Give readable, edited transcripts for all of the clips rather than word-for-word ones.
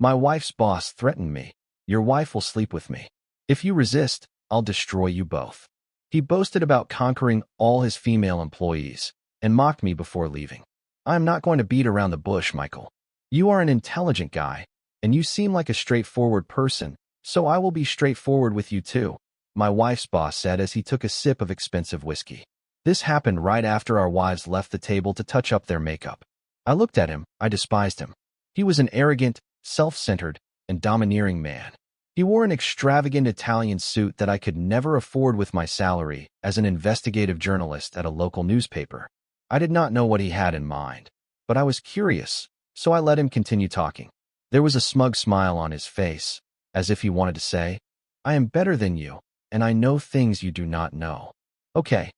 My wife's boss threatened me. Your wife will sleep with me. If you resist, I'll destroy you both. He boasted about conquering all his female employees and mocked me before leaving. I am not going to beat around the bush, Michael. You are an intelligent guy, and you seem like a straightforward person, so I will be straightforward with you too, my wife's boss said as he took a sip of expensive whiskey. This happened right after our wives left the table to touch up their makeup. I looked at him. I despised him. He was an arrogant, self-centered, and domineering man. He wore an extravagant Italian suit that I could never afford with my salary as an investigative journalist at a local newspaper. I did not know what he had in mind, but I was curious, so I let him continue talking. There was a smug smile on his face, as if he wanted to say, I am better than you, and I know things you do not know. Okay,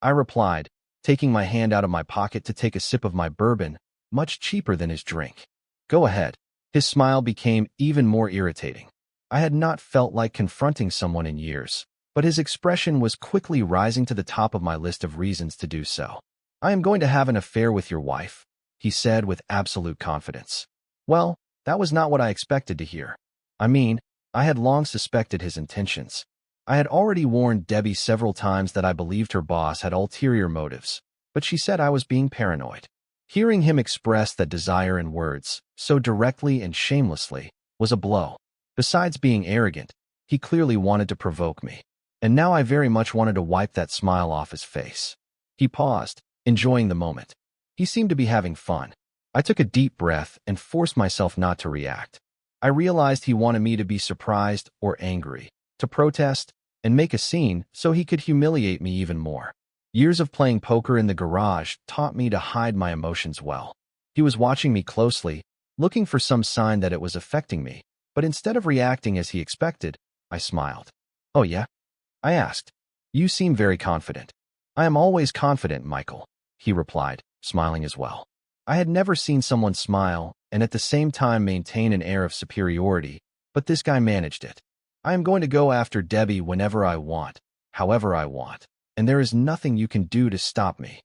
I replied, taking my hand out of my pocket to take a sip of my bourbon, much cheaper than his drink. Go ahead. His smile became even more irritating. I had not felt like confronting someone in years, but his expression was quickly rising to the top of my list of reasons to do so. I am going to have an affair with your wife, he said with absolute confidence. Well, that was not what I expected to hear. I mean, I had long suspected his intentions. I had already warned Debbie several times that I believed her boss had ulterior motives, but she said I was being paranoid. Hearing him express that desire in words, so directly and shamelessly, was a blow. Besides being arrogant, he clearly wanted to provoke me. And now I very much wanted to wipe that smile off his face. He paused, enjoying the moment. He seemed to be having fun. I took a deep breath and forced myself not to react. I realized he wanted me to be surprised or angry, to protest and make a scene so he could humiliate me even more. Years of playing poker in the garage taught me to hide my emotions well. He was watching me closely, looking for some sign that it was affecting me, but instead of reacting as he expected, I smiled. Oh yeah? I asked. You seem very confident. I am always confident, Michael, he replied, smiling as well. I had never seen someone smile and at the same time maintain an air of superiority, but this guy managed it. I am going to go after Debbie whenever I want, however I want, and there is nothing you can do to stop me.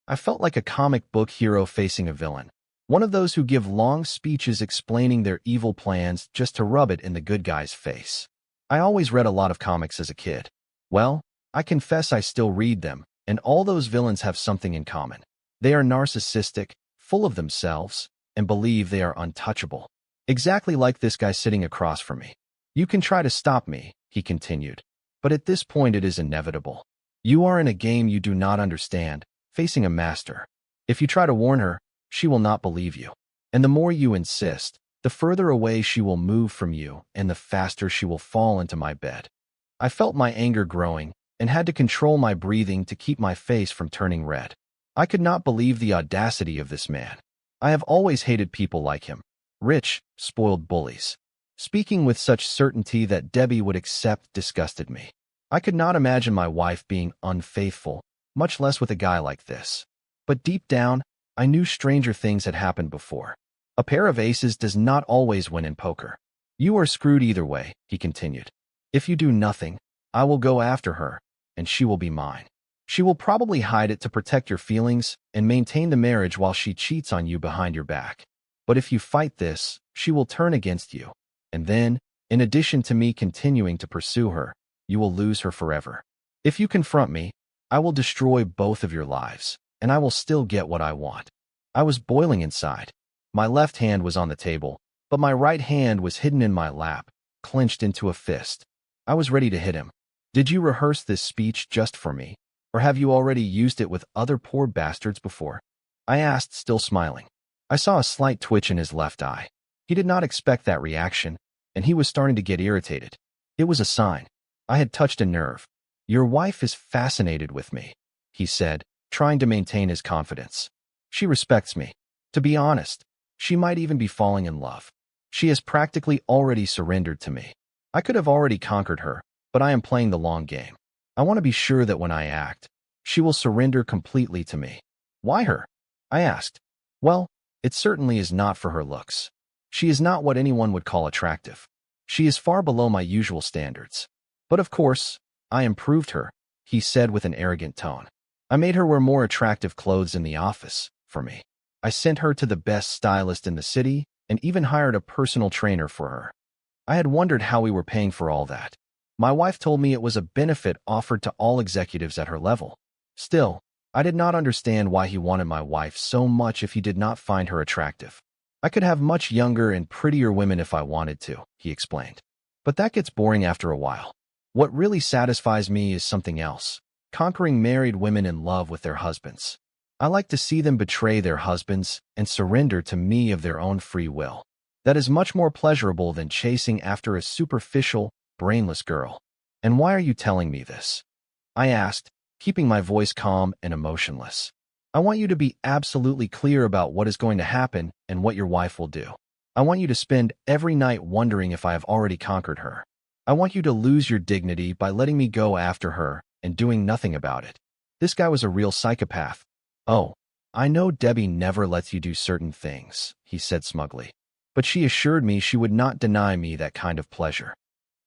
I felt like a comic book hero facing a villain, one of those who give long speeches explaining their evil plans just to rub it in the good guy's face. I always read a lot of comics as a kid. Well, I confess I still read them, and all those villains have something in common. They are narcissistic, full of themselves, and believe they are untouchable. Exactly like this guy sitting across from me. You can try to stop me, he continued, but at this point it is inevitable. You are in a game you do not understand, facing a master. If you try to warn her, she will not believe you. And the more you insist, the further away she will move from you and the faster she will fall into my bed. I felt my anger growing and had to control my breathing to keep my face from turning red. I could not believe the audacity of this man. I have always hated people like him. Rich, spoiled bullies. Speaking with such certainty that Debbie would accept disgusted me. I could not imagine my wife being unfaithful, much less with a guy like this. But deep down, I knew stranger things had happened before. A pair of aces does not always win in poker. You are screwed either way, he continued. If you do nothing, I will go after her, and she will be mine. She will probably hide it to protect your feelings and maintain the marriage while she cheats on you behind your back. But if you fight this, she will turn against you. And then, in addition to me continuing to pursue her, you will lose her forever. If you confront me, I will destroy both of your lives, and I will still get what I want. I was boiling inside. My left hand was on the table, but my right hand was hidden in my lap, clenched into a fist. I was ready to hit him. Did you rehearse this speech just for me, or have you already used it with other poor bastards before? I asked, still smiling. I saw a slight twitch in his left eye. He did not expect that reaction, and he was starting to get irritated. It was a sign. I had touched a nerve. Your wife is fascinated with me, he said, trying to maintain his confidence. She respects me. To be honest, she might even be falling in love. She has practically already surrendered to me. I could have already conquered her, but I am playing the long game. I want to be sure that when I act, she will surrender completely to me. Why her? I asked. Well, it certainly is not for her looks. She is not what anyone would call attractive. She is far below my usual standards. But of course, I improved her, he said with an arrogant tone. I made her wear more attractive clothes in the office, for me. I sent her to the best stylist in the city, and even hired a personal trainer for her. I had wondered how we were paying for all that. My wife told me it was a benefit offered to all executives at her level. Still, I did not understand why he wanted my wife so much if he did not find her attractive. I could have much younger and prettier women if I wanted to, he explained. But that gets boring after a while. What really satisfies me is something else, conquering married women in love with their husbands. I like to see them betray their husbands and surrender to me of their own free will. That is much more pleasurable than chasing after a superficial, brainless girl. And why are you telling me this? I asked, keeping my voice calm and emotionless. I want you to be absolutely clear about what is going to happen and what your wife will do. I want you to spend every night wondering if I have already conquered her. I want you to lose your dignity by letting me go after her and doing nothing about it. This guy was a real psychopath. Oh, I know Debbie never lets you do certain things, he said smugly. But she assured me she would not deny me that kind of pleasure.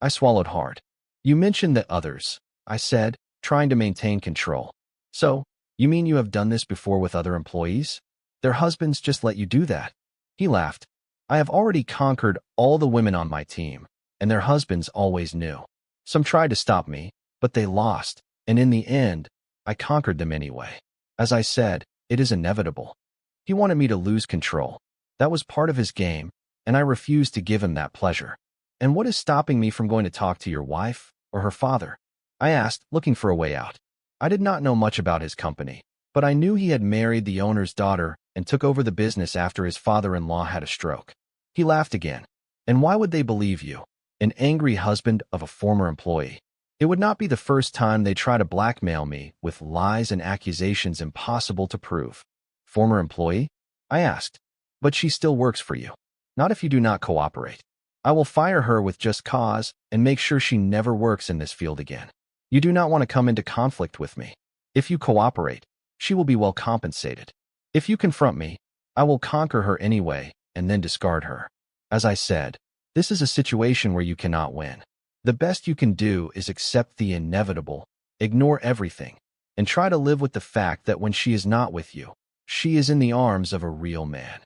I swallowed hard. You mentioned that others, I said, trying to maintain control. So, you mean you have done this before with other employees? Their husbands just let you do that? He laughed. I have already conquered all the women on my team, and their husbands always knew. Some tried to stop me, but they lost, and in the end, I conquered them anyway. As I said, it is inevitable. He wanted me to lose control. That was part of his game, and I refused to give him that pleasure. And what is stopping me from going to talk to your wife or her father? I asked, looking for a way out. I did not know much about his company, but I knew he had married the owner's daughter and took over the business after his father-in-law had a stroke. He laughed again. And why would they believe you, an angry husband of a former employee? It would not be the first time they try to blackmail me with lies and accusations impossible to prove. Former employee? I asked. But she still works for you. Not if you do not cooperate. I will fire her with just cause and make sure she never works in this field again. You do not want to come into conflict with me. If you cooperate, she will be well compensated. If you confront me, I will conquer her anyway and then discard her. As I said, this is a situation where you cannot win. The best you can do is accept the inevitable, ignore everything, and try to live with the fact that when she is not with you, she is in the arms of a real man.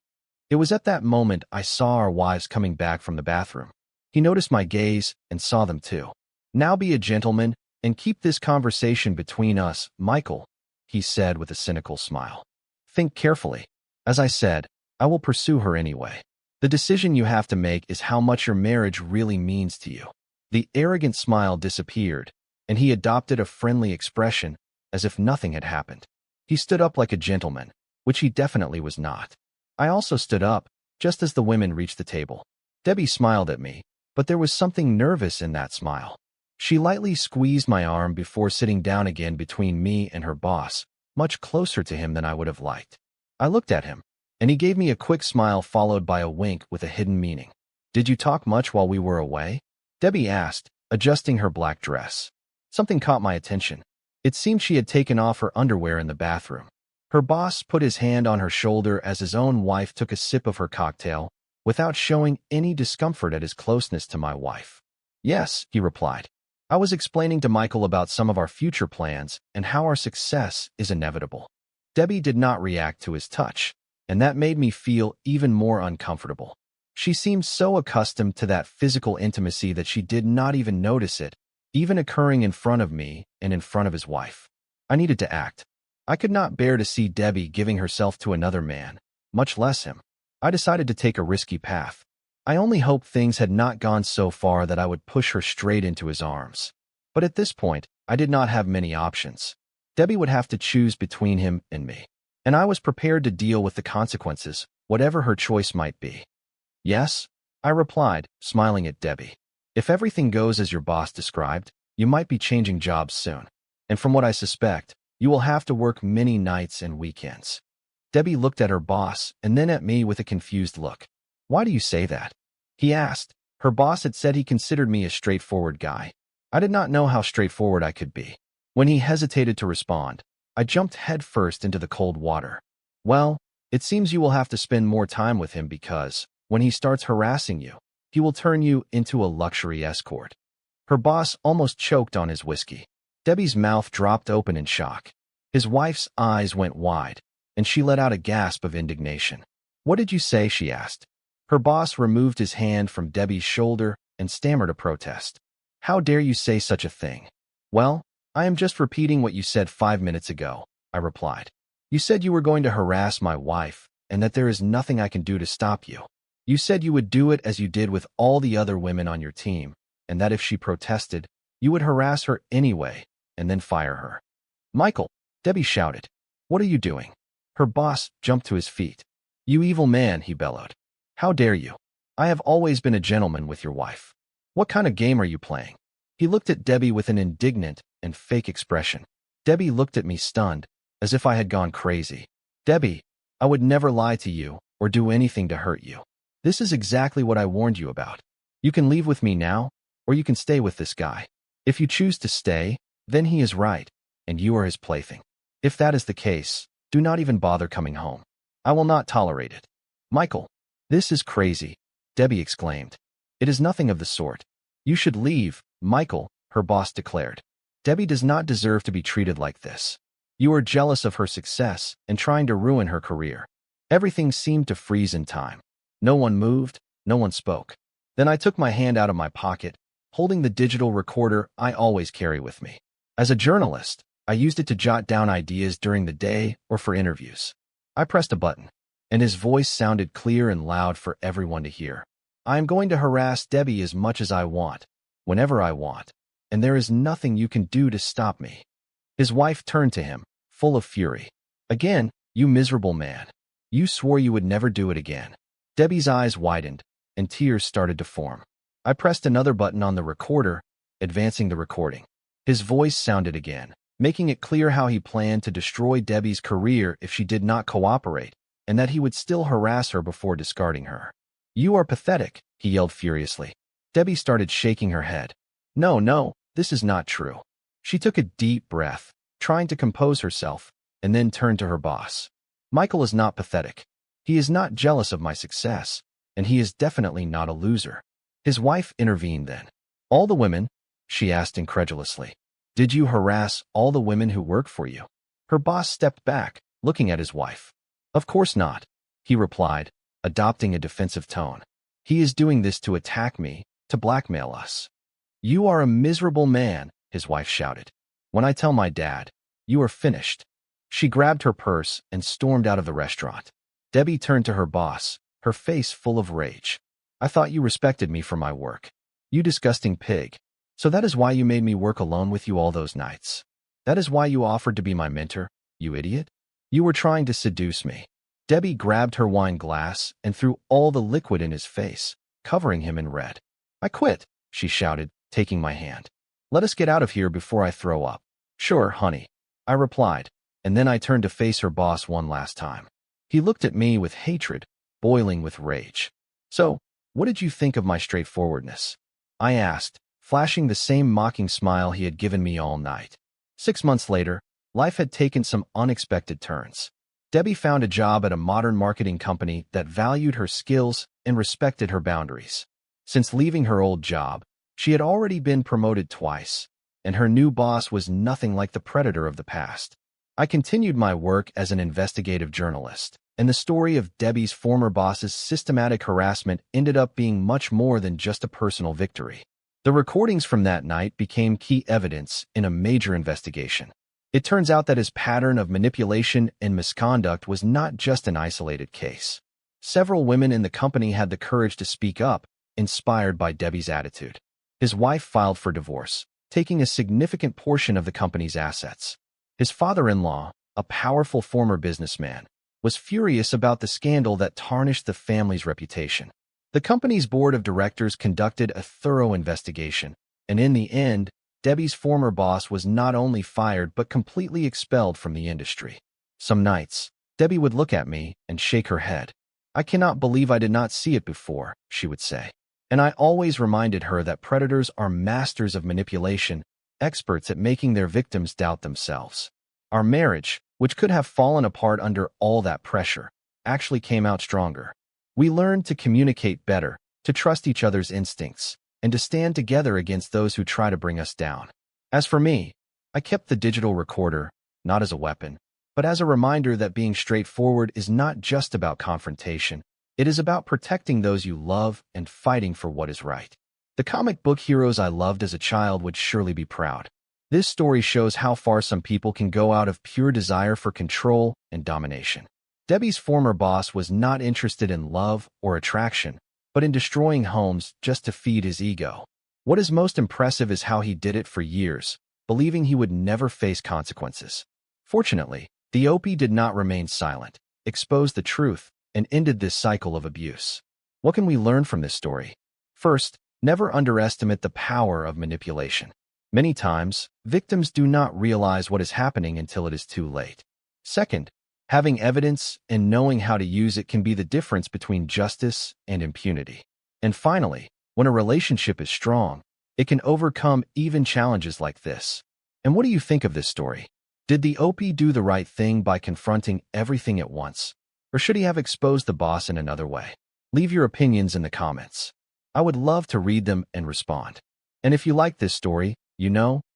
It was at that moment I saw our wives coming back from the bathroom. He noticed my gaze and saw them too. Now be a gentleman and keep this conversation between us, Michael, he said with a cynical smile. Think carefully. As I said, I will pursue her anyway. The decision you have to make is how much your marriage really means to you. The arrogant smile disappeared, and he adopted a friendly expression as if nothing had happened. He stood up like a gentleman, which he definitely was not. I also stood up, just as the women reached the table. Debbie smiled at me, but there was something nervous in that smile. She lightly squeezed my arm before sitting down again between me and her boss, much closer to him than I would have liked. I looked at him, and he gave me a quick smile followed by a wink with a hidden meaning. Did you talk much while we were away? Debbie asked, adjusting her black dress. Something caught my attention. It seemed she had taken off her underwear in the bathroom. Her boss put his hand on her shoulder as his own wife took a sip of her cocktail, without showing any discomfort at his closeness to my wife. Yes, he replied. I was explaining to Michael about some of our future plans and how our success is inevitable. Debbie did not react to his touch, and that made me feel even more uncomfortable. She seemed so accustomed to that physical intimacy that she did not even notice it, even occurring in front of me and in front of his wife. I needed to act. I could not bear to see Debbie giving herself to another man, much less him. I decided to take a risky path. I only hoped things had not gone so far that I would push her straight into his arms. But at this point, I did not have many options. Debbie would have to choose between him and me, and I was prepared to deal with the consequences, whatever her choice might be. Yes, I replied, smiling at Debbie. If everything goes as your boss described, you might be changing jobs soon. And from what I suspect, you will have to work many nights and weekends. Debbie looked at her boss and then at me with a confused look. Why do you say that? He asked. Her boss had said he considered me a straightforward guy. I did not know how straightforward I could be. When he hesitated to respond, I jumped headfirst into the cold water. Well, it seems you will have to spend more time with him because, when he starts harassing you, he will turn you into a luxury escort. Her boss almost choked on his whiskey. Debbie's mouth dropped open in shock. His wife's eyes went wide, and she let out a gasp of indignation. What did you say? She asked. Her boss removed his hand from Debbie's shoulder and stammered a protest. How dare you say such a thing? Well, I am just repeating what you said 5 minutes ago, I replied. You said you were going to harass my wife and that there is nothing I can do to stop you. You said you would do it as you did with all the other women on your team, and that if she protested, you would harass her anyway and then fire her. Michael, Debbie shouted. What are you doing? Her boss jumped to his feet. You evil man, he bellowed. How dare you? I have always been a gentleman with your wife. What kind of game are you playing? He looked at Debbie with an indignant and fake expression. Debbie looked at me stunned, as if I had gone crazy. Debbie, I would never lie to you or do anything to hurt you. This is exactly what I warned you about. You can leave with me now, or you can stay with this guy. If you choose to stay, then he is right, and you are his plaything. If that is the case, do not even bother coming home. I will not tolerate it. Michael, this is crazy, Debbie exclaimed. It is nothing of the sort. You should leave, Michael, her boss declared. Debbie does not deserve to be treated like this. You are jealous of her success and trying to ruin her career. Everything seemed to freeze in time. No one moved, no one spoke. Then I took my hand out of my pocket, holding the digital recorder I always carry with me. As a journalist, I used it to jot down ideas during the day or for interviews. I pressed a button, and his voice sounded clear and loud for everyone to hear. I am going to harass Debbie as much as I want, whenever I want, and there is nothing you can do to stop me. His wife turned to him, full of fury. Again, you miserable man. You swore you would never do it again. Debbie's eyes widened, and tears started to form. I pressed another button on the recorder, advancing the recording. His voice sounded again, making it clear how he planned to destroy Debbie's career if she did not cooperate, and that he would still harass her before discarding her. You are pathetic, he yelled furiously. Debbie started shaking her head. No, this is not true. She took a deep breath, trying to compose herself, and then turned to her boss. Michael is not pathetic. He is not jealous of my success, and he is definitely not a loser. His wife intervened then. All the women? She asked incredulously. Did you harass all the women who work for you? Her boss stepped back, looking at his wife. Of course not, he replied, adopting a defensive tone. He is doing this to attack me, to blackmail us. You are a miserable man, his wife shouted. When I tell my dad, you are finished. She grabbed her purse and stormed out of the restaurant. Debbie turned to her boss, her face full of rage. I thought you respected me for my work. You disgusting pig. So that is why you made me work alone with you all those nights. That is why you offered to be my mentor, you idiot. You were trying to seduce me. Debbie grabbed her wine glass and threw all the liquid in his face, covering him in red. I quit, she shouted, taking my hand. Let us get out of here before I throw up. Sure, honey, I replied, and then I turned to face her boss one last time. He looked at me with hatred, boiling with rage. So, what did you think of my straightforwardness? I asked, flashing the same mocking smile he had given me all night. 6 months later, life had taken some unexpected turns. Debbie found a job at a modern marketing company that valued her skills and respected her boundaries. Since leaving her old job, she had already been promoted twice, and her new boss was nothing like the predator of the past. I continued my work as an investigative journalist, and the story of Debbie's former boss's systematic harassment ended up being much more than just a personal victory. The recordings from that night became key evidence in a major investigation. It turns out that his pattern of manipulation and misconduct was not just an isolated case. Several women in the company had the courage to speak up, inspired by Debbie's attitude. His wife filed for divorce, taking a significant portion of the company's assets. His father-in-law, a powerful former businessman, was furious about the scandal that tarnished the family's reputation. The company's board of directors conducted a thorough investigation, and in the end, Debbie's former boss was not only fired but completely expelled from the industry. Some nights, Debbie would look at me and shake her head. I cannot believe I did not see it before, she would say. And I always reminded her that predators are masters of manipulation, experts at making their victims doubt themselves. Our marriage, which could have fallen apart under all that pressure, actually came out stronger. We learned to communicate better, to trust each other's instincts, and to stand together against those who try to bring us down. As for me, I kept the digital recorder, not as a weapon, but as a reminder that being straightforward is not just about confrontation, It is about protecting those you love and fighting for what is right. The comic book heroes I loved as a child would surely be proud. This story shows how far some people can go out of pure desire for control and domination. Debbie's former boss was not interested in love or attraction, but in destroying homes just to feed his ego. What is most impressive is how he did it for years, believing he would never face consequences. Fortunately, the OP did not remain silent, exposed the truth, and ended this cycle of abuse. What can we learn from this story? First, never underestimate the power of manipulation. Many times, victims do not realize what is happening until it is too late. Second, having evidence and knowing how to use it can be the difference between justice and impunity. And finally, when a relationship is strong, it can overcome even challenges like this. And what do you think of this story? Did the OP do the right thing by confronting everything at once? Or should he have exposed the boss in another way? Leave your opinions in the comments. I would love to read them and respond. And if you like this story,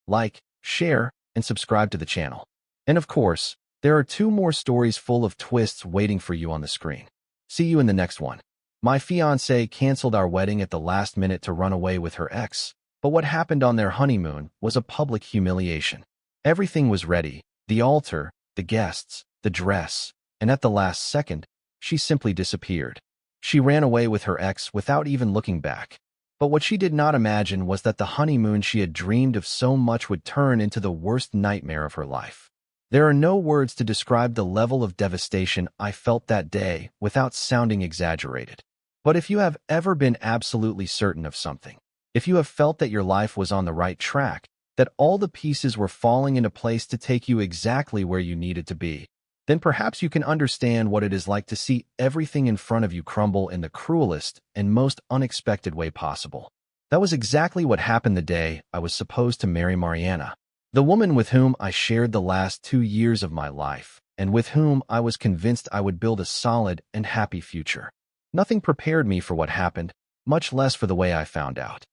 like, share, and subscribe to the channel. And of course, there are 2 more stories full of twists waiting for you on the screen. See you in the next one. My fiancée canceled our wedding at the last minute to run away with her ex, but what happened on their honeymoon was a public humiliation. Everything was ready, the altar, the guests, the dress, and at the last second, she simply disappeared. She ran away with her ex without even looking back. But what she did not imagine was that the honeymoon she had dreamed of so much would turn into the worst nightmare of her life. There are no words to describe the level of devastation I felt that day without sounding exaggerated. But if you have ever been absolutely certain of something, if you have felt that your life was on the right track, that all the pieces were falling into place to take you exactly where you needed to be, then perhaps you can understand what it is like to see everything in front of you crumble in the cruelest and most unexpected way possible. That was exactly what happened the day I was supposed to marry Mariana, the woman with whom I shared the last 2 years of my life, and with whom I was convinced I would build a solid and happy future. Nothing prepared me for what happened, much less for the way I found out.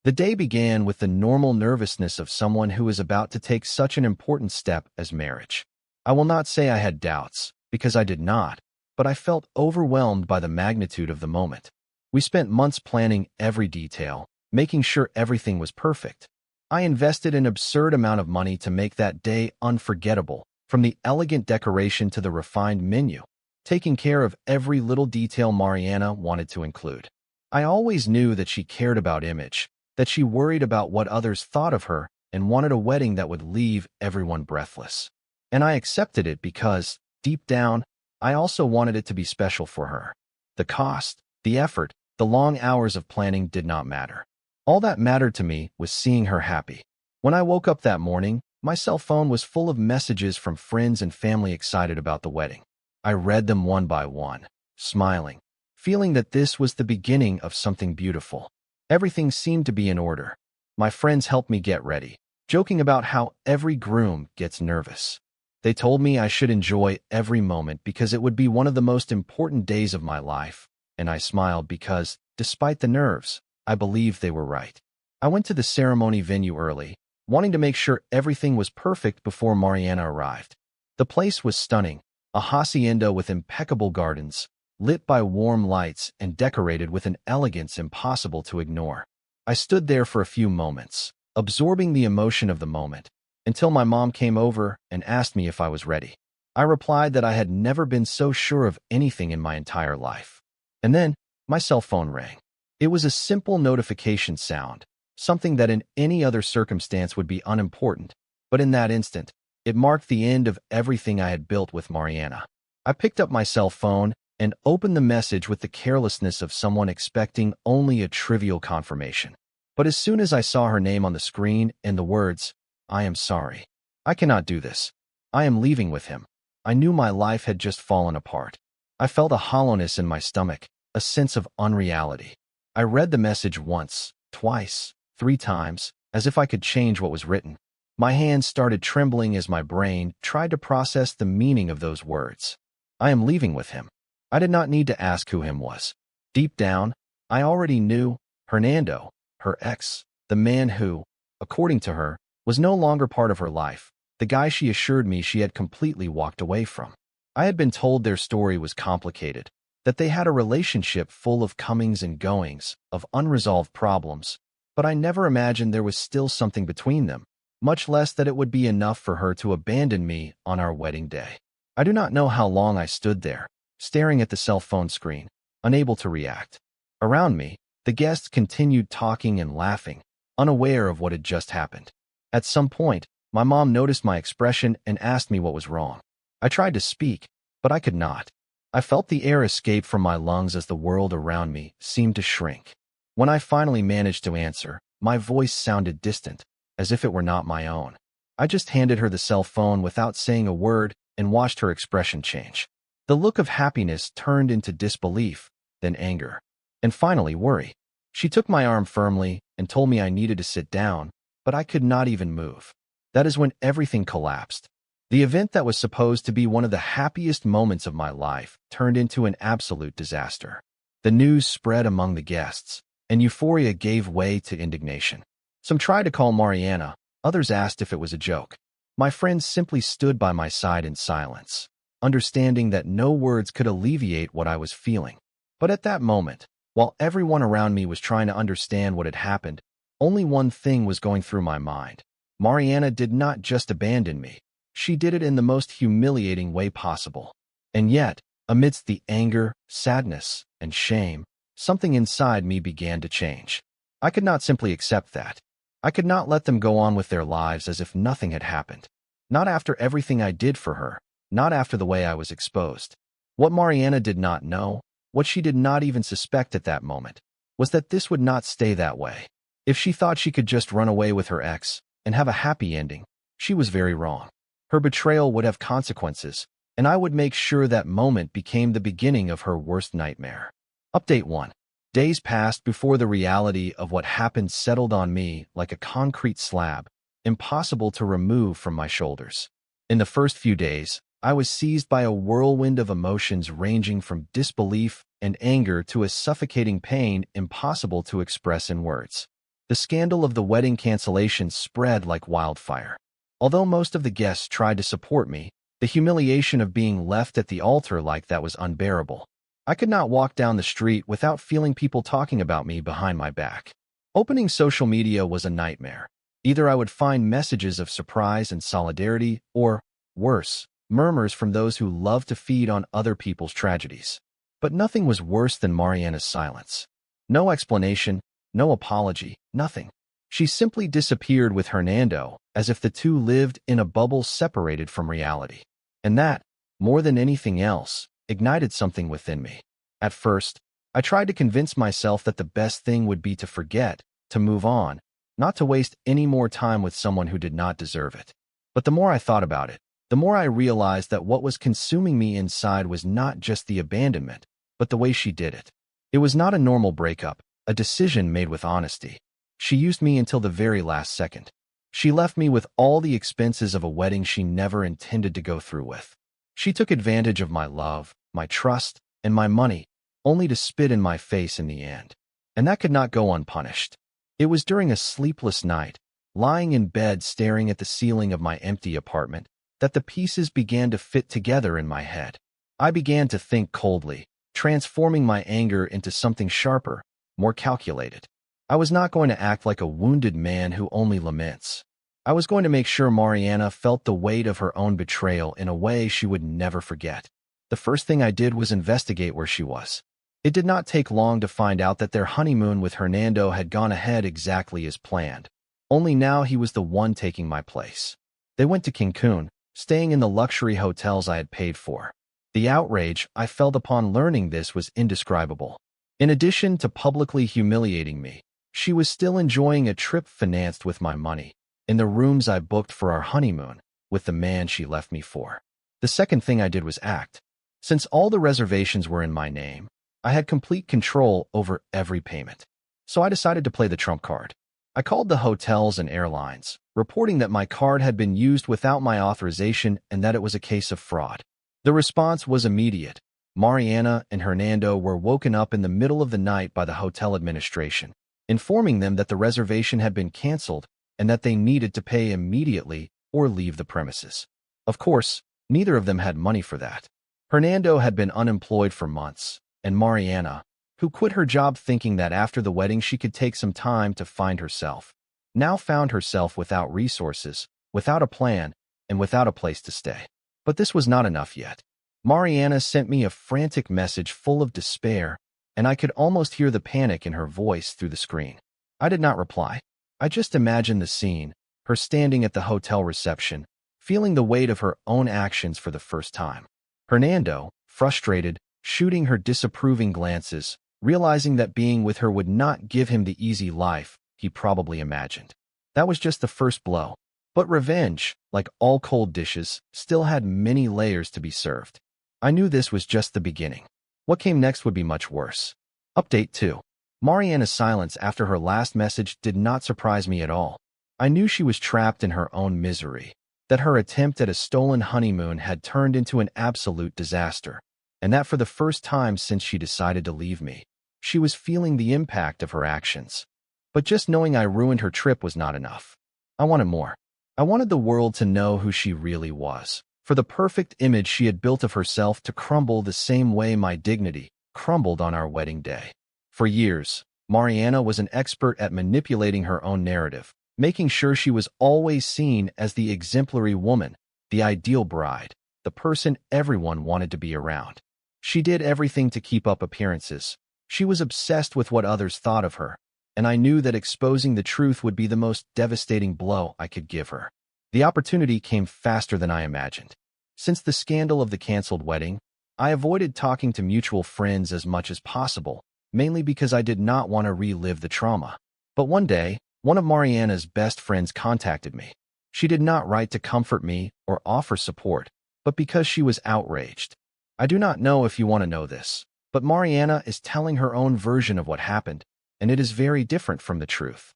The day began with the normal nervousness of someone who is about to take such an important step as marriage. I will not say I had doubts, because I did not, but I felt overwhelmed by the magnitude of the moment. We spent months planning every detail, making sure everything was perfect. I invested an absurd amount of money to make that day unforgettable, from the elegant decoration to the refined menu, taking care of every little detail Mariana wanted to include. I always knew that she cared about image, that she worried about what others thought of her, and wanted a wedding that would leave everyone breathless. And I accepted it because, deep down, I also wanted it to be special for her. The cost, the effort, the long hours of planning did not matter. All that mattered to me was seeing her happy. When I woke up that morning, my cell phone was full of messages from friends and family excited about the wedding. I read them one by one, smiling, feeling that this was the beginning of something beautiful. Everything seemed to be in order. My friends helped me get ready, joking about how every groom gets nervous. They told me I should enjoy every moment because it would be one of the most important days of my life, and I smiled because, despite the nerves, I believed they were right. I went to the ceremony venue early, wanting to make sure everything was perfect before Mariana arrived. The place was stunning, a hacienda with impeccable gardens, lit by warm lights and decorated with an elegance impossible to ignore. I stood there for a few moments, absorbing the emotion of the moment, until my mom came over and asked me if I was ready. I replied that I had never been so sure of anything in my entire life. And then, my cell phone rang. It was a simple notification sound, something that in any other circumstance would be unimportant, but in that instant, it marked the end of everything I had built with Mariana. I picked up my cell phone and opened the message with the carelessness of someone expecting only a trivial confirmation. But as soon as I saw her name on the screen and the words, "I am sorry. I cannot do this. I am leaving with him," I knew my life had just fallen apart. I felt a hollowness in my stomach, a sense of unreality. I read the message once, twice, 3 times, as if I could change what was written. My hands started trembling as my brain tried to process the meaning of those words. I am leaving with him. I did not need to ask who him was. Deep down, I already knew Hernando, her ex, the man who, according to her, was no longer part of her life, the guy she assured me she had completely walked away from. I had been told their story was complicated, that they had a relationship full of comings and goings, of unresolved problems, but I never imagined there was still something between them, much less that it would be enough for her to abandon me on our wedding day. I do not know how long I stood there, staring at the cell phone screen, unable to react. Around me, the guests continued talking and laughing, unaware of what had just happened. At some point, my mom noticed my expression and asked me what was wrong. I tried to speak, but I could not. I felt the air escape from my lungs as the world around me seemed to shrink. When I finally managed to answer, my voice sounded distant, as if it were not my own. I just handed her the cell phone without saying a word and watched her expression change. The look of happiness turned into disbelief, then anger, and finally worry. She took my arm firmly and told me I needed to sit down, but I could not even move. That is when everything collapsed. The event that was supposed to be one of the happiest moments of my life turned into an absolute disaster. The news spread among the guests, and euphoria gave way to indignation. Some tried to call Mariana, others asked if it was a joke. My friends simply stood by my side in silence, understanding that no words could alleviate what I was feeling. But at that moment, while everyone around me was trying to understand what had happened, only one thing was going through my mind. Mariana did not just abandon me. She did it in the most humiliating way possible. And yet, amidst the anger, sadness, and shame, something inside me began to change. I could not simply accept that. I could not let them go on with their lives as if nothing had happened. Not after everything I did for her, not after the way I was exposed. What Mariana did not know, what she did not even suspect at that moment, was that this would not stay that way. If she thought she could just run away with her ex and have a happy ending, she was very wrong. Her betrayal would have consequences, and I would make sure that moment became the beginning of her worst nightmare. Update 1. Days passed before the reality of what happened settled on me like a concrete slab, impossible to remove from my shoulders. In the first few days, I was seized by a whirlwind of emotions ranging from disbelief and anger to a suffocating pain impossible to express in words. The scandal of the wedding cancellation spread like wildfire. Although most of the guests tried to support me, the humiliation of being left at the altar like that was unbearable. I could not walk down the street without feeling people talking about me behind my back. Opening social media was a nightmare. Either I would find messages of surprise and solidarity, or, worse, murmurs from those who love to feed on other people's tragedies. But nothing was worse than Mariana's silence. No explanation, no apology, nothing. She simply disappeared with Hernando, as if the two lived in a bubble separated from reality. And that, more than anything else, ignited something within me. At first, I tried to convince myself that the best thing would be to forget, to move on, not to waste any more time with someone who did not deserve it. But the more I thought about it, the more I realized that what was consuming me inside was not just the abandonment, but the way she did it. It was not a normal breakup, a decision made with honesty. She used me until the very last second. She left me with all the expenses of a wedding she never intended to go through with. She took advantage of my love, my trust, and my money, only to spit in my face in the end. And that could not go unpunished. It was during a sleepless night, lying in bed staring at the ceiling of my empty apartment, that the pieces began to fit together in my head. I began to think coldly, transforming my anger into something sharper, more calculated. I was not going to act like a wounded man who only laments. I was going to make sure Mariana felt the weight of her own betrayal in a way she would never forget. The first thing I did was investigate where she was. It did not take long to find out that their honeymoon with Hernando had gone ahead exactly as planned. Only now he was the one taking my place. They went to Cancun, staying in the luxury hotels I had paid for. The outrage I felt upon learning this was indescribable. In addition to publicly humiliating me, she was still enjoying a trip financed with my money, in the rooms I booked for our honeymoon, with the man she left me for. The second thing I did was act. Since all the reservations were in my name, I had complete control over every payment. So I decided to play the trump card. I called the hotels and airlines, reporting that my card had been used without my authorization and that it was a case of fraud. The response was immediate. Mariana and Hernando were woken up in the middle of the night by the hotel administration, informing them that the reservation had been canceled and that they needed to pay immediately or leave the premises. Of course, neither of them had money for that. Hernando had been unemployed for months, and Mariana, who quit her job thinking that after the wedding she could take some time to find herself, now found herself without resources, without a plan, and without a place to stay. But this was not enough yet. Mariana sent me a frantic message full of despair, and I could almost hear the panic in her voice through the screen. I did not reply. I just imagined the scene, her standing at the hotel reception, feeling the weight of her own actions for the first time. Hernando, frustrated, shooting her disapproving glances, realizing that being with her would not give him the easy life he probably imagined. That was just the first blow. But revenge, like all cold dishes, still had many layers to be served. I knew this was just the beginning. What came next would be much worse. Update 2. Mariana's silence after her last message did not surprise me at all. I knew she was trapped in her own misery, that her attempt at a stolen honeymoon had turned into an absolute disaster, and that for the first time since she decided to leave me, she was feeling the impact of her actions. But just knowing I ruined her trip was not enough. I wanted more. I wanted the world to know who she really was, for the perfect image she had built of herself to crumble the same way my dignity crumbled on our wedding day. For years, Mariana was an expert at manipulating her own narrative, making sure she was always seen as the exemplary woman, the ideal bride, the person everyone wanted to be around. She did everything to keep up appearances. She was obsessed with what others thought of her, and I knew that exposing the truth would be the most devastating blow I could give her. The opportunity came faster than I imagined. Since the scandal of the canceled wedding, I avoided talking to mutual friends as much as possible, mainly because I did not want to relive the trauma. But one day, one of Mariana's best friends contacted me. She did not write to comfort me or offer support, but because she was outraged. I do not know if you want to know this, but Mariana is telling her own version of what happened, and it is very different from the truth.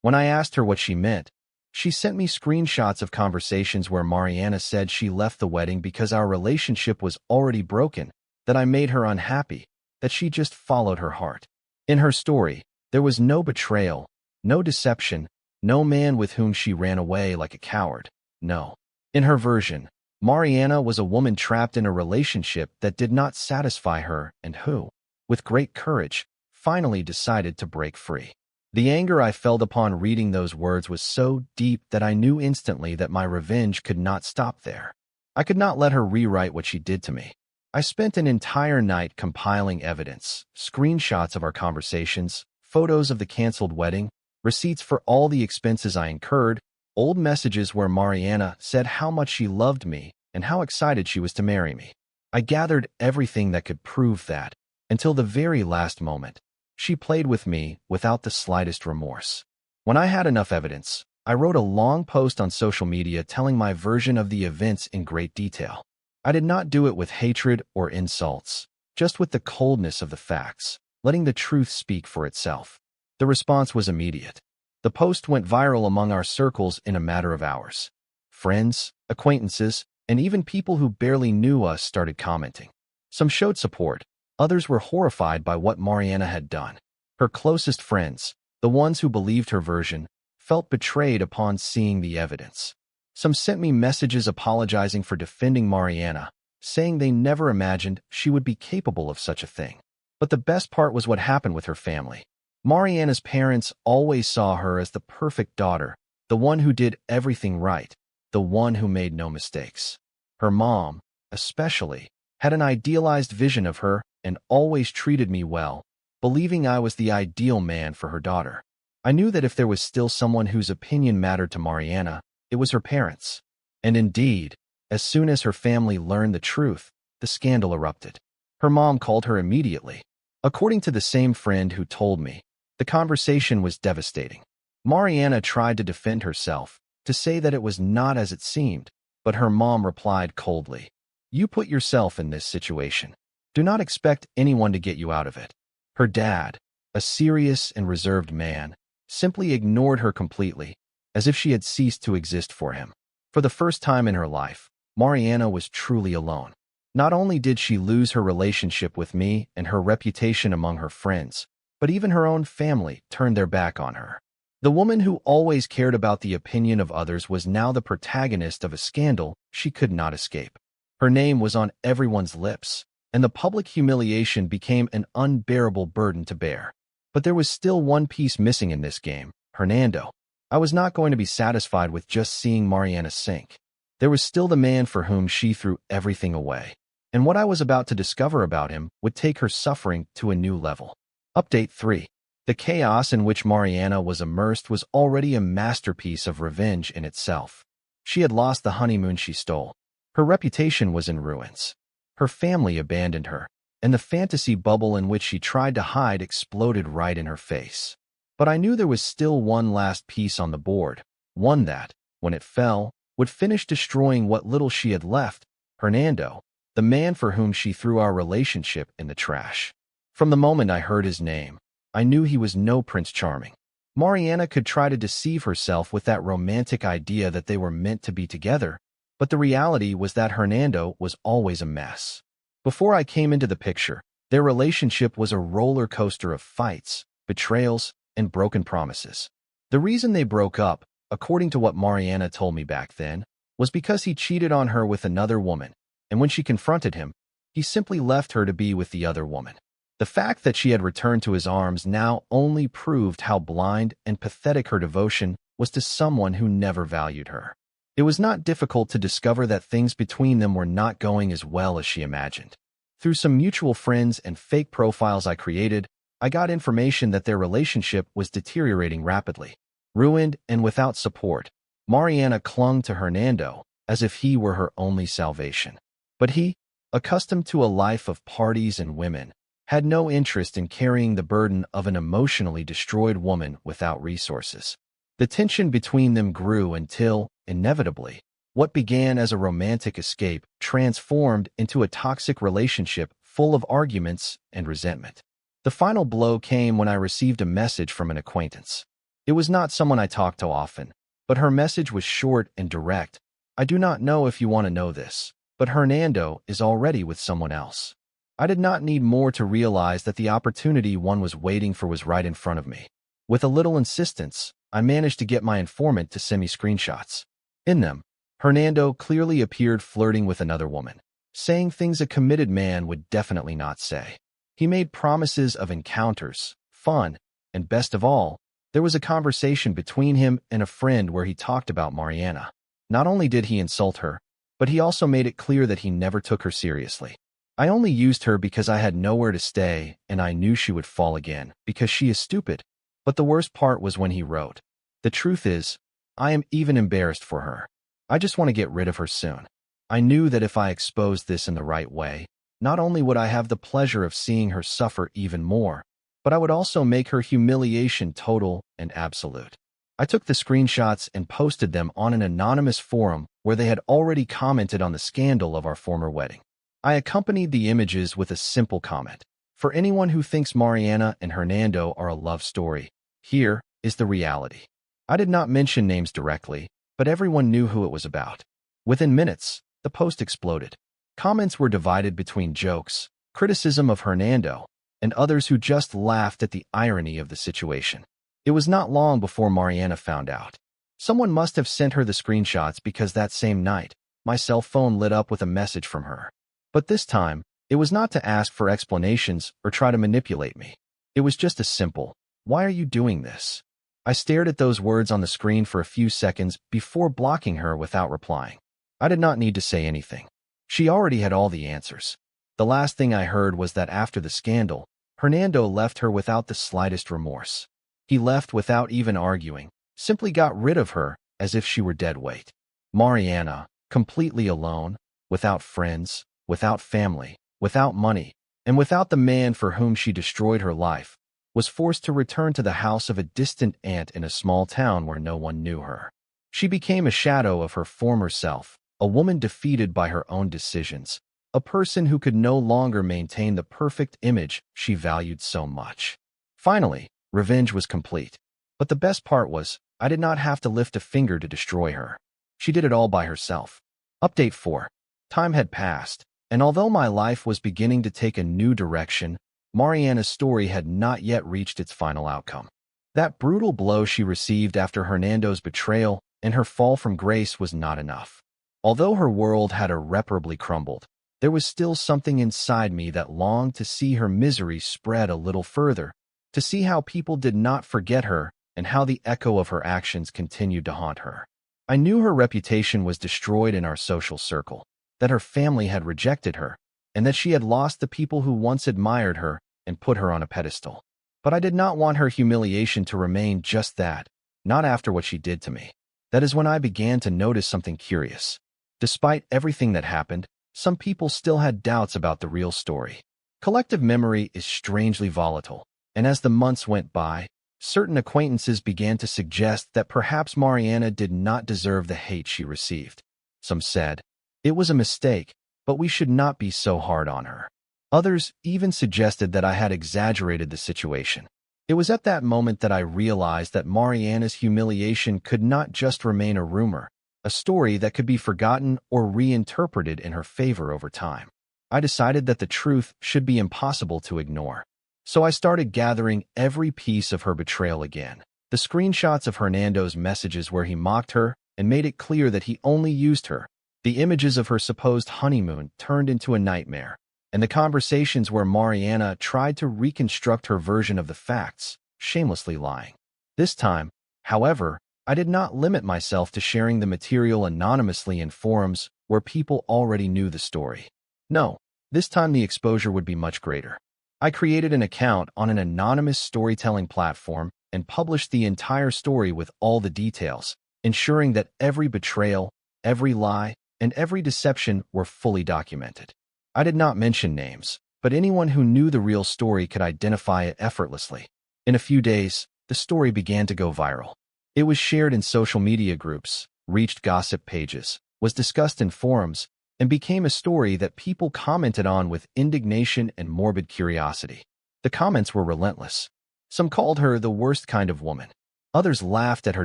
When I asked her what she meant, she sent me screenshots of conversations where Mariana said she left the wedding because our relationship was already broken, that I made her unhappy, that she just followed her heart. In her story, there was no betrayal, no deception, no man with whom she ran away like a coward. No. In her version, Mariana was a woman trapped in a relationship that did not satisfy her and who, with great courage, finally decided to break free. The anger I felt upon reading those words was so deep that I knew instantly that my revenge could not stop there. I could not let her rewrite what she did to me. I spent an entire night compiling evidence, screenshots of our conversations, photos of the canceled wedding, receipts for all the expenses I incurred, old messages where Mariana said how much she loved me and how excited she was to marry me. I gathered everything that could prove that, until the very last moment. She played with me without the slightest remorse. When I had enough evidence, I wrote a long post on social media telling my version of the events in great detail. I did not do it with hatred or insults, just with the coldness of the facts, letting the truth speak for itself. The response was immediate. The post went viral among our circles in a matter of hours. Friends, acquaintances, and even people who barely knew us started commenting. Some showed support. Others were horrified by what Mariana had done. Her closest friends, the ones who believed her version, felt betrayed upon seeing the evidence. Some sent me messages apologizing for defending Mariana, saying they never imagined she would be capable of such a thing. But the best part was what happened with her family. Mariana's parents always saw her as the perfect daughter, the one who did everything right, the one who made no mistakes. Her mom, especially, had an idealized vision of her and always treated me well, believing I was the ideal man for her daughter. I knew that if there was still someone whose opinion mattered to Mariana, it was her parents. And indeed, as soon as her family learned the truth, the scandal erupted. Her mom called her immediately. According to the same friend who told me, the conversation was devastating. Mariana tried to defend herself, to say that it was not as it seemed, but her mom replied coldly, "You put yourself in this situation. Do not expect anyone to get you out of it." Her dad, a serious and reserved man, simply ignored her completely, as if she had ceased to exist for him. For the first time in her life, Mariana was truly alone. Not only did she lose her relationship with me and her reputation among her friends, but even her own family turned their back on her. The woman who always cared about the opinion of others was now the protagonist of a scandal she could not escape. Her name was on everyone's lips, and the public humiliation became an unbearable burden to bear. But there was still one piece missing in this game: Hernando. I was not going to be satisfied with just seeing Mariana sink. There was still the man for whom she threw everything away. And what I was about to discover about him would take her suffering to a new level. Update 3. The chaos in which Mariana was immersed was already a masterpiece of revenge in itself. She had lost the honeymoon she stole. Her reputation was in ruins. Her family abandoned her, and the fantasy bubble in which she tried to hide exploded right in her face. But I knew there was still one last piece on the board, one that, when it fell, would finish destroying what little she had left: Hernando, the man for whom she threw our relationship in the trash. From the moment I heard his name, I knew he was no Prince Charming. Mariana could try to deceive herself with that romantic idea that they were meant to be together, but the reality was that Hernando was always a mess. Before I came into the picture, their relationship was a roller coaster of fights, betrayals, and broken promises. The reason they broke up, according to what Mariana told me back then, was because he cheated on her with another woman, and when she confronted him, he simply left her to be with the other woman. The fact that she had returned to his arms now only proved how blind and pathetic her devotion was to someone who never valued her. It was not difficult to discover that things between them were not going as well as she imagined. Through some mutual friends and fake profiles I created, I got information that their relationship was deteriorating rapidly. Ruined and without support, Mariana clung to Hernando as if he were her only salvation. But he, accustomed to a life of parties and women, had no interest in carrying the burden of an emotionally destroyed woman without resources. The tension between them grew until, inevitably, what began as a romantic escape transformed into a toxic relationship full of arguments and resentment. The final blow came when I received a message from an acquaintance. It was not someone I talked to often, but her message was short and direct. "I do not know if you want to know this, but Hernando is already with someone else." I did not need more to realize that the opportunity one was waiting for was right in front of me. With a little insistence, I managed to get my informant to send me screenshots. In them, Hernando clearly appeared flirting with another woman, saying things a committed man would definitely not say. He made promises of encounters, fun, and best of all, there was a conversation between him and a friend where he talked about Mariana. Not only did he insult her, but he also made it clear that he never took her seriously. I only used her because I had nowhere to stay, and I knew she would fall again, because she is stupid. But the worst part was when he wrote, "The truth is, I am even embarrassed for her. I just want to get rid of her soon." I knew that if I exposed this in the right way, not only would I have the pleasure of seeing her suffer even more, but I would also make her humiliation total and absolute. I took the screenshots and posted them on an anonymous forum where they had already commented on the scandal of our former wedding. I accompanied the images with a simple comment: "For anyone who thinks Mariana and Hernando are a love story, here is the reality." I did not mention names directly, but everyone knew who it was about. Within minutes, the post exploded. Comments were divided between jokes, criticism of Hernando, and others who just laughed at the irony of the situation. It was not long before Mariana found out. Someone must have sent her the screenshots because that same night, my cell phone lit up with a message from her. But this time, it was not to ask for explanations or try to manipulate me. It was just a simple, "Why are you doing this?" I stared at those words on the screen for a few seconds before blocking her without replying. I did not need to say anything. She already had all the answers. The last thing I heard was that after the scandal, Hernando left her without the slightest remorse. He left without even arguing, simply got rid of her as if she were dead weight. Mariana, completely alone, without friends, without family, without money, and without the man for whom she destroyed her life, was forced to return to the house of a distant aunt in a small town where no one knew her. She became a shadow of her former self, a woman defeated by her own decisions, a person who could no longer maintain the perfect image she valued so much. Finally, revenge was complete. But the best part was, I did not have to lift a finger to destroy her. She did it all by herself. Update 4. Time had passed, and although my life was beginning to take a new direction, Mariana's story had not yet reached its final outcome. That brutal blow she received after Hernando's betrayal and her fall from grace was not enough. Although her world had irreparably crumbled, There was still something inside me that longed to see her misery spread a little further, to see how people did not forget her and how the echo of her actions continued to haunt her. I knew her reputation was destroyed in our social circle, that her family had rejected her, and that she had lost the people who once admired her and put her on a pedestal. But I did not want her humiliation to remain just that, not after what she did to me. That is when I began to notice something curious. Despite everything that happened, some people still had doubts about the real story. Collective memory is strangely volatile, and as the months went by, certain acquaintances began to suggest that perhaps Mariana did not deserve the hate she received. Some said, it was a mistake, but we should not be so hard on her. Others even suggested that I had exaggerated the situation. It was at that moment that I realized that Mariana's humiliation could not just remain a rumor, a story that could be forgotten or reinterpreted in her favor over time. I decided that the truth should be impossible to ignore. So I started gathering every piece of her betrayal again. The screenshots of Hernando's messages where he mocked her and made it clear that he only used her. The images of her supposed honeymoon turned into a nightmare. And the conversations where Mariana tried to reconstruct her version of the facts, shamelessly lying. This time, however, I did not limit myself to sharing the material anonymously in forums where people already knew the story. No, this time the exposure would be much greater. I created an account on an anonymous storytelling platform and published the entire story with all the details, ensuring that every betrayal, every lie, and every deception were fully documented. I did not mention names, but anyone who knew the real story could identify it effortlessly. In a few days, the story began to go viral. It was shared in social media groups, reached gossip pages, was discussed in forums, and became a story that people commented on with indignation and morbid curiosity. The comments were relentless. Some called her the worst kind of woman. Others laughed at her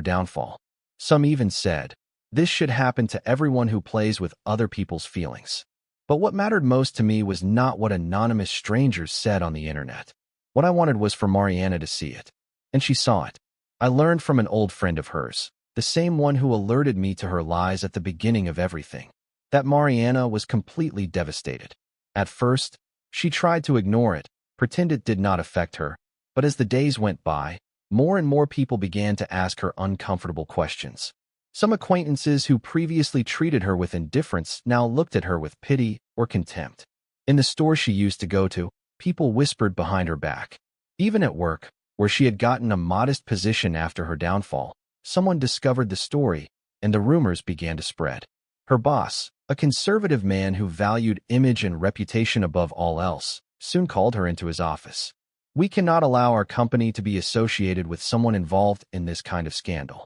downfall. Some even said, "This should happen to everyone who plays with other people's feelings." But what mattered most to me was not what anonymous strangers said on the internet. What I wanted was for Mariana to see it. And she saw it. I learned from an old friend of hers, the same one who alerted me to her lies at the beginning of everything, that Mariana was completely devastated. At first, she tried to ignore it, pretend it did not affect her, but as the days went by, more and more people began to ask her uncomfortable questions. Some acquaintances who previously treated her with indifference now looked at her with pity or contempt. In the store she used to go to, people whispered behind her back. Even at work, where she had gotten a modest position after her downfall, someone discovered the story, and the rumors began to spread. Her boss, a conservative man who valued image and reputation above all else, soon called her into his office. "We cannot allow our company to be associated with someone involved in this kind of scandal."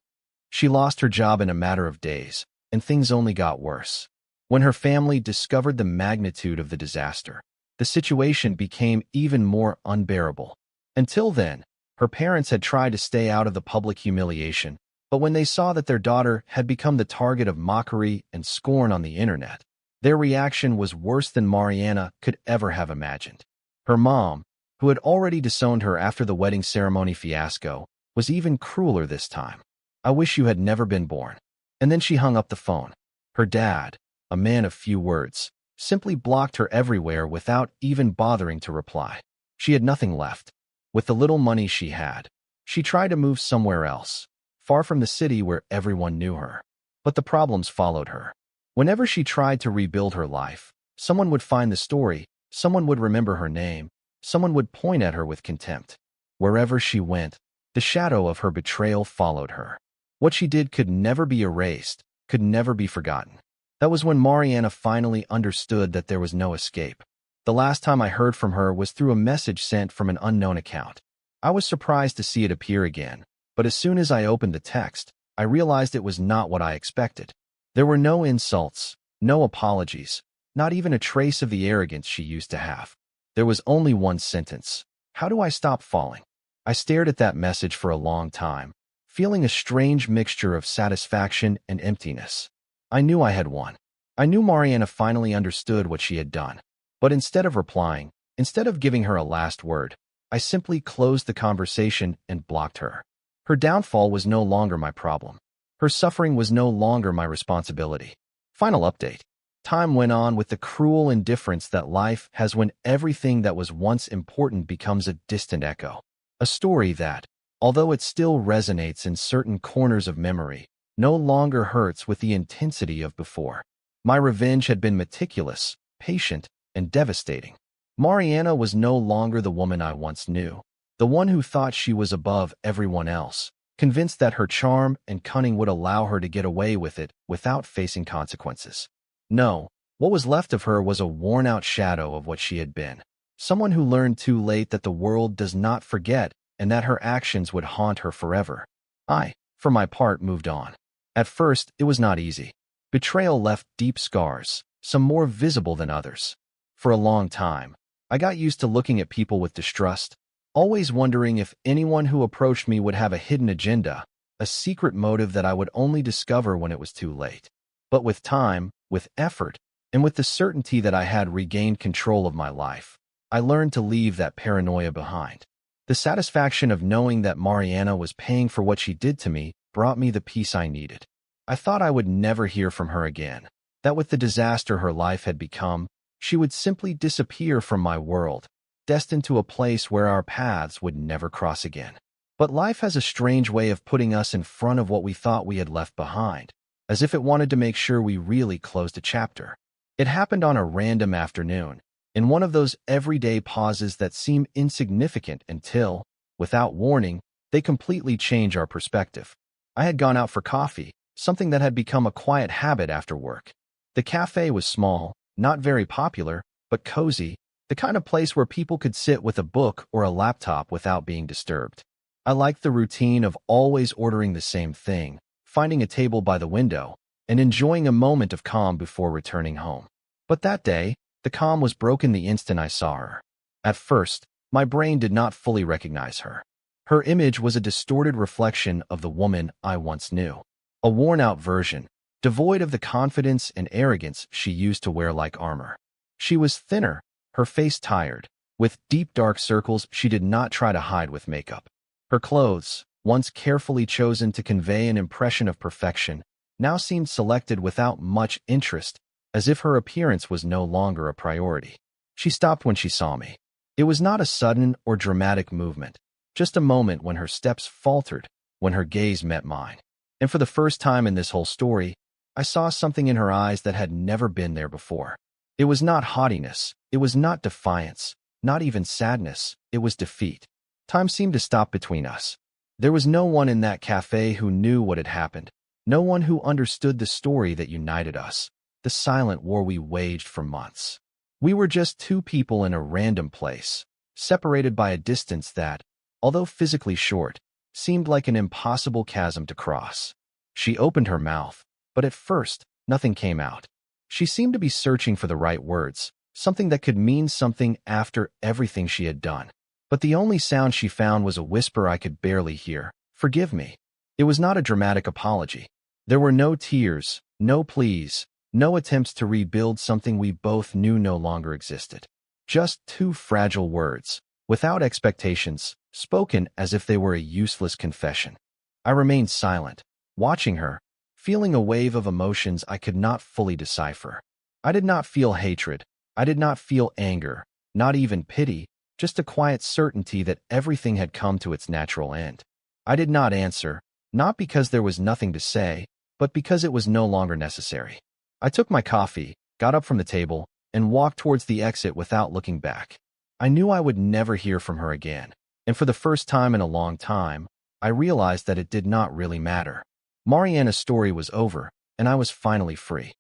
She lost her job in a matter of days, and things only got worse. When her family discovered the magnitude of the disaster, the situation became even more unbearable. Until then, her parents had tried to stay out of the public humiliation, but when they saw that their daughter had become the target of mockery and scorn on the internet, their reaction was worse than Mariana could ever have imagined. Her mom, who had already disowned her after the wedding ceremony fiasco, was even crueler this time. "I wish you had never been born." And then she hung up the phone. Her dad, a man of few words, simply blocked her everywhere without even bothering to reply. She had nothing left. With the little money she had, she tried to move somewhere else, far from the city where everyone knew her. But the problems followed her. Whenever she tried to rebuild her life, someone would find the story, someone would remember her name, someone would point at her with contempt. Wherever she went, the shadow of her betrayal followed her. What she did could never be erased, could never be forgotten. That was when Mariana finally understood that there was no escape. The last time I heard from her was through a message sent from an unknown account. I was surprised to see it appear again, but as soon as I opened the text, I realized it was not what I expected. There were no insults, no apologies, not even a trace of the arrogance she used to have. There was only one sentence: "How do I stop falling?" I stared at that message for a long time, feeling a strange mixture of satisfaction and emptiness. I knew I had won. I knew Mariana finally understood what she had done. But instead of replying, instead of giving her a last word, I simply closed the conversation and blocked her. Her downfall was no longer my problem. Her suffering was no longer my responsibility. Final update. Time went on with the cruel indifference that life has when everything that was once important becomes a distant echo. A story that, although it still resonates in certain corners of memory, no longer hurts with the intensity of before. My revenge had been meticulous, patient, and devastating. Mariana was no longer the woman I once knew, the one who thought she was above everyone else, convinced that her charm and cunning would allow her to get away with it without facing consequences. No, what was left of her was a worn-out shadow of what she had been, someone who learned too late that the world does not forget and that her actions would haunt her forever. I, for my part, moved on. At first, it was not easy. Betrayal left deep scars, some more visible than others. For a long time, I got used to looking at people with distrust, always wondering if anyone who approached me would have a hidden agenda, a secret motive that I would only discover when it was too late. But with time, with effort, and with the certainty that I had regained control of my life, I learned to leave that paranoia behind. The satisfaction of knowing that Mariana was paying for what she did to me brought me the peace I needed. I thought I would never hear from her again, that with the disaster her life had become, she would simply disappear from my world, destined to a place where our paths would never cross again. But life has a strange way of putting us in front of what we thought we had left behind, as if it wanted to make sure we really closed a chapter. It happened on a random afternoon, in one of those everyday pauses that seem insignificant until, without warning, they completely change our perspective. I had gone out for coffee, something that had become a quiet habit after work. The cafe was small, not very popular, but cozy, the kind of place where people could sit with a book or a laptop without being disturbed. I liked the routine of always ordering the same thing, finding a table by the window, and enjoying a moment of calm before returning home. But that day, the calm was broken the instant I saw her. At first, my brain did not fully recognize her. Her image was a distorted reflection of the woman I once knew, a worn-out version, devoid of the confidence and arrogance she used to wear like armor. She was thinner, her face tired, with deep dark circles she did not try to hide with makeup. Her clothes, once carefully chosen to convey an impression of perfection, now seemed selected without much interest, as if her appearance was no longer a priority. She stopped when she saw me. It was not a sudden or dramatic movement, just a moment when her steps faltered, when her gaze met mine. And for the first time in this whole story, I saw something in her eyes that had never been there before. It was not haughtiness, it was not defiance, not even sadness, it was defeat. Time seemed to stop between us. There was no one in that cafe who knew what had happened, no one who understood the story that united us, the silent war we waged for months. We were just two people in a random place, separated by a distance that, although physically short, seemed like an impossible chasm to cross. She opened her mouth, but at first, nothing came out. She seemed to be searching for the right words, something that could mean something after everything she had done. But the only sound she found was a whisper I could barely hear. "Forgive me." It was not a dramatic apology. There were no tears, no pleas, no attempts to rebuild something we both knew no longer existed. Just two fragile words, without expectations, spoken as if they were a useless confession. I remained silent, watching her, feeling a wave of emotions I could not fully decipher. I did not feel hatred. I did not feel anger, not even pity, just a quiet certainty that everything had come to its natural end. I did not answer, not because there was nothing to say, but because it was no longer necessary. I took my coffee, got up from the table, and walked towards the exit without looking back. I knew I would never hear from her again, and for the first time in a long time, I realized that it did not really matter. Mariana's story was over, and I was finally free.